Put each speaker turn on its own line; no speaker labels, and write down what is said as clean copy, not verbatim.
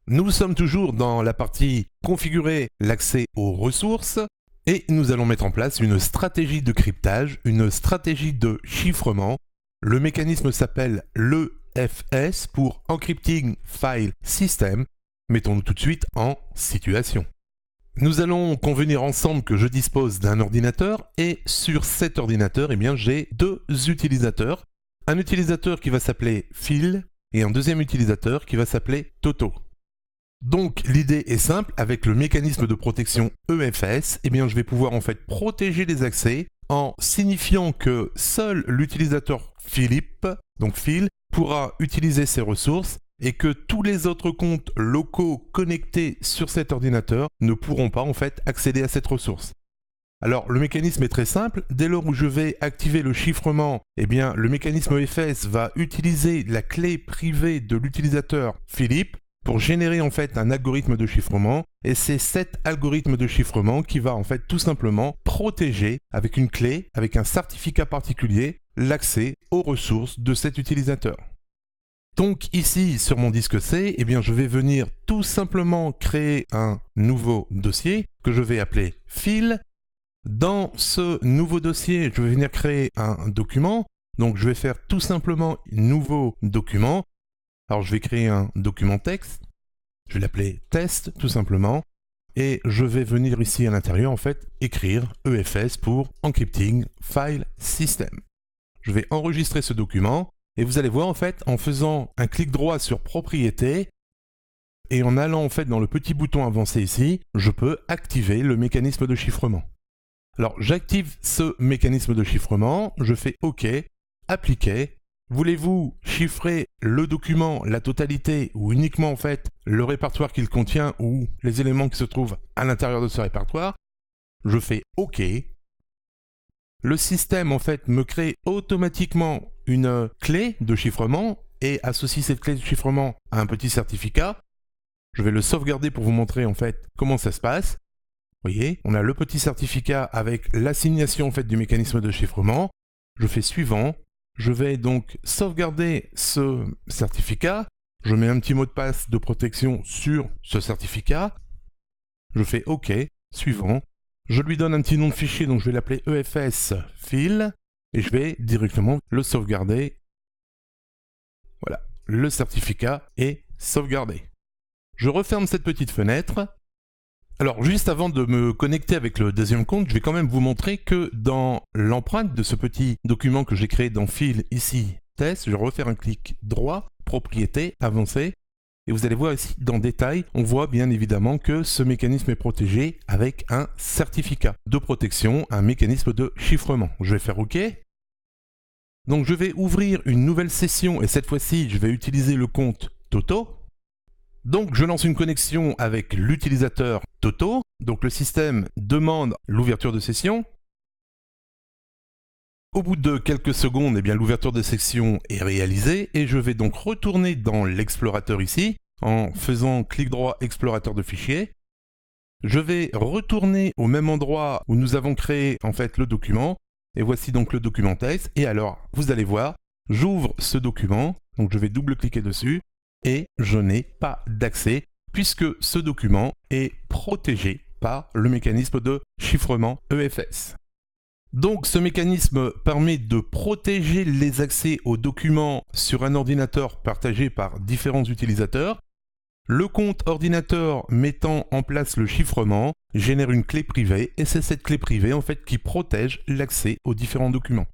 Nous sommes toujours dans la partie configurer l'accès aux ressources et nous allons mettre en place une stratégie de cryptage, une stratégie de chiffrement. Le mécanisme s'appelle l'EFS pour Encrypting File System. Mettons-nous tout de suite en situation. Nous allons convenir ensemble que je dispose d'un ordinateur et sur cet ordinateur, j'ai deux utilisateurs. Un utilisateur qui va s'appeler Phil et un deuxième utilisateur qui va s'appeler Toto. Donc l'idée est simple, avec le mécanisme de protection EFS, je vais pouvoir en fait protéger les accès en signifiant que seul l'utilisateur Philippe, donc Phil, pourra utiliser ses ressources et que tous les autres comptes locaux connectés sur cet ordinateur ne pourront pas en fait accéder à cette ressource. Alors le mécanisme est très simple, dès lors où je vais activer le chiffrement, le mécanisme EFS va utiliser la clé privée de l'utilisateur Philippe pour générer en fait un algorithme de chiffrement, et c'est cet algorithme de chiffrement qui va en fait tout simplement protéger avec une clé, avec un certificat particulier, l'accès aux ressources de cet utilisateur. Donc ici sur mon disque C, je vais venir tout simplement créer un nouveau dossier que je vais appeler File. Dans ce nouveau dossier, je vais venir créer un document. Donc je vais faire tout simplement nouveau document. Alors je vais créer un document texte, je vais l'appeler test tout simplement, et je vais venir ici à l'intérieur en fait écrire EFS pour Encrypting File System. Je vais enregistrer ce document et vous allez voir en fait en faisant un clic droit sur propriété et en allant en fait dans le petit bouton avancé ici, je peux activer le mécanisme de chiffrement. Alors j'active ce mécanisme de chiffrement, je fais OK, appliquer. Voulez-vous chiffrer le document, la totalité, ou uniquement en fait le répertoire qu'il contient ou les éléments qui se trouvent à l'intérieur de ce répertoire? Je fais OK. Le système en fait me crée automatiquement une clé de chiffrement et associe cette clé de chiffrement à un petit certificat. Je vais le sauvegarder pour vous montrer en fait comment ça se passe. Vous voyez, on a le petit certificat avec l'assignation en fait du mécanisme de chiffrement. Je fais suivant. Je vais donc sauvegarder ce certificat. Je mets un petit mot de passe de protection sur ce certificat. Je fais OK, suivant. Je lui donne un petit nom de fichier, donc je vais l'appeler EFS file et je vais directement le sauvegarder. Voilà, le certificat est sauvegardé. Je referme cette petite fenêtre. Alors juste avant de me connecter avec le deuxième compte, je vais quand même vous montrer que dans l'empreinte de ce petit document que j'ai créé dans File ici, test, je vais refaire un clic droit, propriété, avancer, et vous allez voir ici dans détail, on voit bien évidemment que ce mécanisme est protégé avec un certificat de protection, un mécanisme de chiffrement. Je vais faire OK. Donc je vais ouvrir une nouvelle session et cette fois-ci je vais utiliser le compte Toto. Donc je lance une connexion avec l'utilisateur Toto, donc le système demande l'ouverture de session. Au bout de quelques secondes, l'ouverture de session est réalisée et je vais donc retourner dans l'explorateur ici en faisant clic droit explorateur de fichiers. Je vais retourner au même endroit où nous avons créé en fait le document et voici donc le document texte et alors vous allez voir, j'ouvre ce document, donc je vais double-cliquer dessus. Et je n'ai pas d'accès puisque ce document est protégé par le mécanisme de chiffrement EFS. Donc ce mécanisme permet de protéger les accès aux documents sur un ordinateur partagé par différents utilisateurs. Le compte ordinateur mettant en place le chiffrement génère une clé privée et c'est cette clé privée en fait qui protège l'accès aux différents documents.